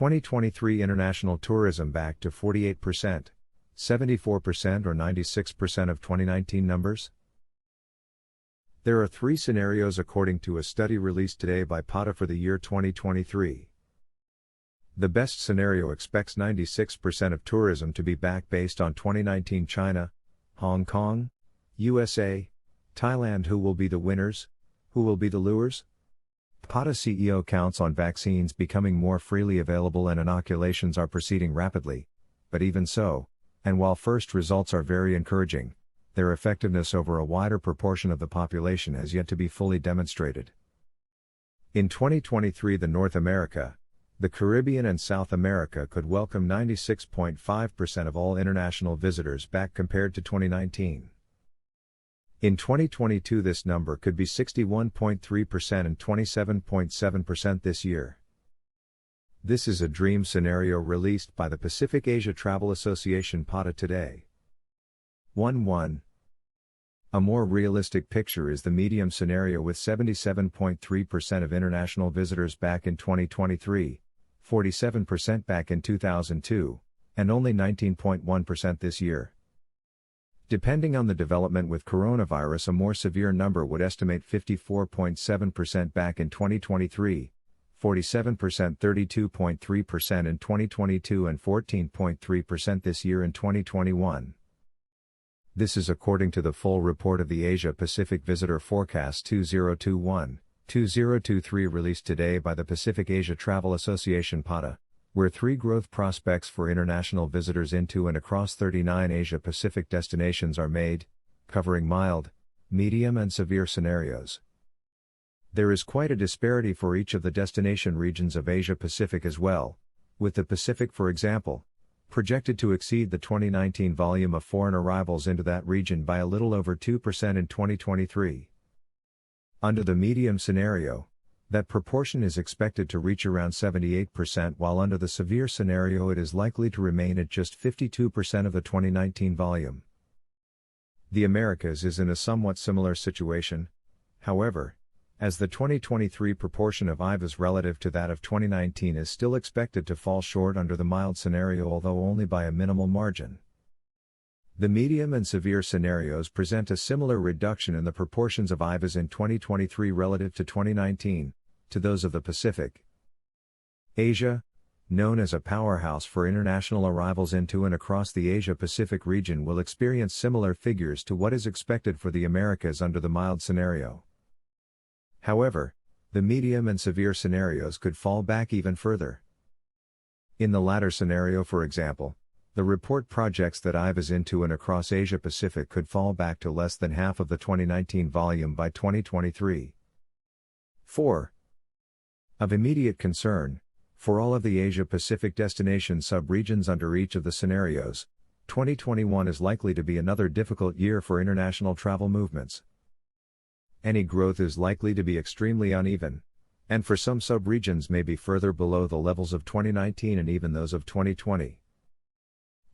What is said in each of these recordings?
2023 international tourism back to 48%, 74% or 96% of 2019 numbers? There are three scenarios according to a study released today by PATA for the year 2023. The best scenario expects 96% of tourism to be back based on 2019 China, Hong Kong, USA, Thailand. Who will be the winners? Who will be the losers? PATA CEO counts on vaccines becoming more freely available and inoculations are proceeding rapidly. But even so, and while first results are very encouraging, their effectiveness over a wider proportion of the population has yet to be fully demonstrated. In 2023, North America, the Caribbean and South America could welcome 96.5% of all international visitors back compared to 2019. In 2022 this number could be 61.3% and 27.7% this year. This is a dream scenario released by the Pacific Asia Travel Association PATA today. 1. A more realistic picture is the medium scenario with 77.3% of international visitors back in 2023, 47% back in 2002, and only 19.1% this year. Depending on the development with coronavirus, a more severe number would estimate 54.7% back in 2023, 47%, 32.3% in 2022 and 14.3% this year in 2021. This is according to the full report of the Asia-Pacific Visitor Forecast 2021-2023 released today by the Pacific Asia Travel Association PATA, where three growth prospects for international visitors into and across 39 Asia-Pacific destinations are made, covering mild, medium and severe scenarios. There is quite a disparity for each of the destination regions of Asia-Pacific as well, with the Pacific, for example, projected to exceed the 2019 volume of foreign arrivals into that region by a little over 2% in 2023. Under the medium scenario, that proportion is expected to reach around 78%, while under the severe scenario it is likely to remain at just 52% of the 2019 volume. The Americas is in a somewhat similar situation, however, as the 2023 proportion of IVAs relative to that of 2019 is still expected to fall short under the mild scenario, although only by a minimal margin. The medium and severe scenarios present a similar reduction in the proportions of IVAs in 2023 relative to 2019, to those of the Pacific. Asia, known as a powerhouse for international arrivals into and across the Asia-Pacific region, will experience similar figures to what is expected for the Americas under the mild scenario. However, the medium and severe scenarios could fall back even further. In the latter scenario, for example, the report projects that IVAs into and across Asia-Pacific could fall back to less than half of the 2019 volume by 2023. 4. Of immediate concern, for all of the Asia-Pacific destination sub-regions under each of the scenarios, 2021 is likely to be another difficult year for international travel movements. Any growth is likely to be extremely uneven, and for some sub-regions may be further below the levels of 2019 and even those of 2020.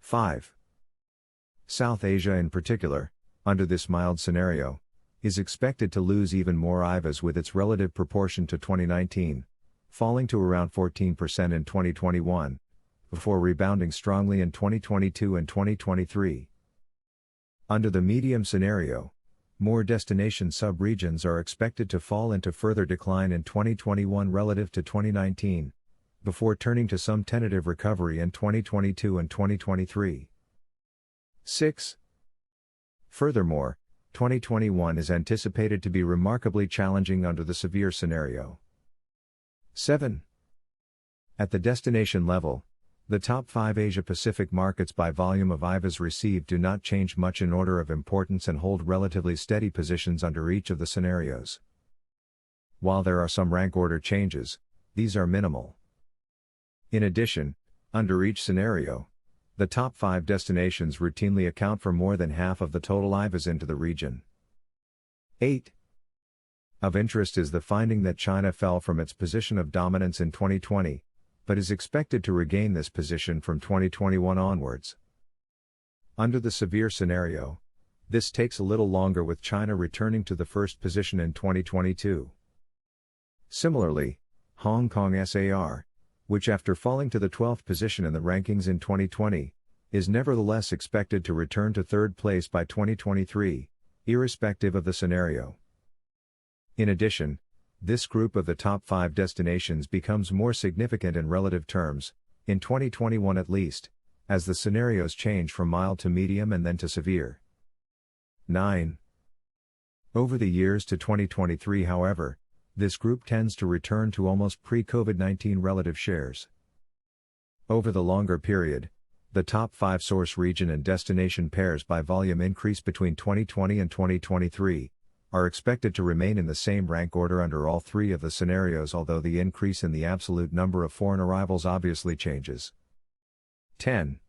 5. South Asia in particular, under this mild scenario, is expected to lose even more IVAs with its relative proportion to 2019, falling to around 14% in 2021, before rebounding strongly in 2022 and 2023. Under the medium scenario, more destination sub-regions are expected to fall into further decline in 2021 relative to 2019, before turning to some tentative recovery in 2022 and 2023. 6. Furthermore, 2021 is anticipated to be remarkably challenging under the severe scenario. 7. At the destination level, the top 5 Asia-Pacific markets by volume of IVAs received do not change much in order of importance and hold relatively steady positions under each of the scenarios. While there are some rank order changes, these are minimal. In addition, under each scenario, the top 5 destinations routinely account for more than half of the total IVAs into the region. 8. Of interest is the finding that China fell from its position of dominance in 2020, but is expected to regain this position from 2021 onwards. Under the severe scenario, this takes a little longer, with China returning to the first position in 2022. Similarly, Hong Kong SAR, which after falling to the 12th position in the rankings in 2020, is nevertheless expected to return to third place by 2023, irrespective of the scenario. In addition, this group of the top 5 destinations becomes more significant in relative terms, in 2021 at least, as the scenarios change from mild to medium and then to severe. 9. Over the years to 2023, however, this group tends to return to almost pre-COVID-19 relative shares. Over the longer period, the top 5 source region and destination pairs by volume increase between 2020 and 2023 are expected to remain in the same rank order under all 3 of the scenarios, although the increase in the absolute number of foreign arrivals obviously changes. 10.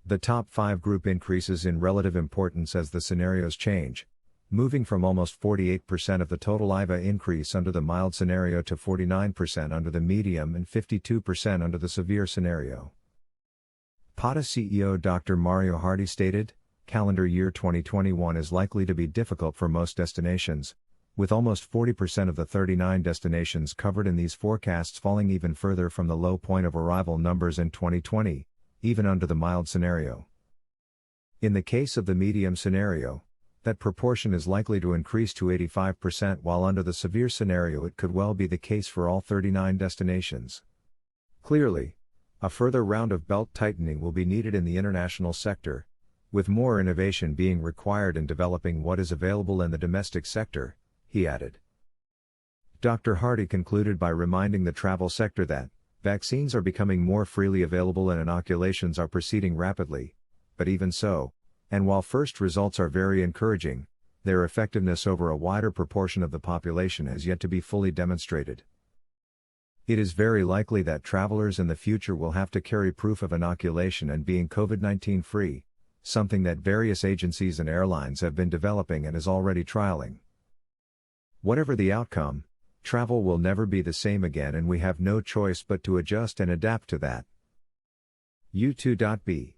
The top 5 group increases in relative importance as the scenarios change, moving from almost 48% of the total IVA increase under the mild scenario to 49% under the medium and 52% under the severe scenario. PATA CEO Dr. Mario Hardy stated, "Calendar year 2021 is likely to be difficult for most destinations, with almost 40% of the 39 destinations covered in these forecasts falling even further from the low point of arrival numbers in 2020, even under the mild scenario. In the case of the medium scenario, that proportion is likely to increase to 85%, while under the severe scenario it could well be the case for all 39 destinations." Clearly, a further round of belt tightening will be needed in the international sector, with more innovation being required in developing what is available in the domestic sector, he added. Dr. Hardy concluded by reminding the travel sector that vaccines are becoming more freely available and inoculations are proceeding rapidly, but even so, and while first results are very encouraging, their effectiveness over a wider proportion of the population has yet to be fully demonstrated. It is very likely that travelers in the future will have to carry proof of inoculation and being COVID-19 free, something that various agencies and airlines have been developing and is already trialing. Whatever the outcome, travel will never be the same again, and we have no choice but to adjust and adapt to that. U2.B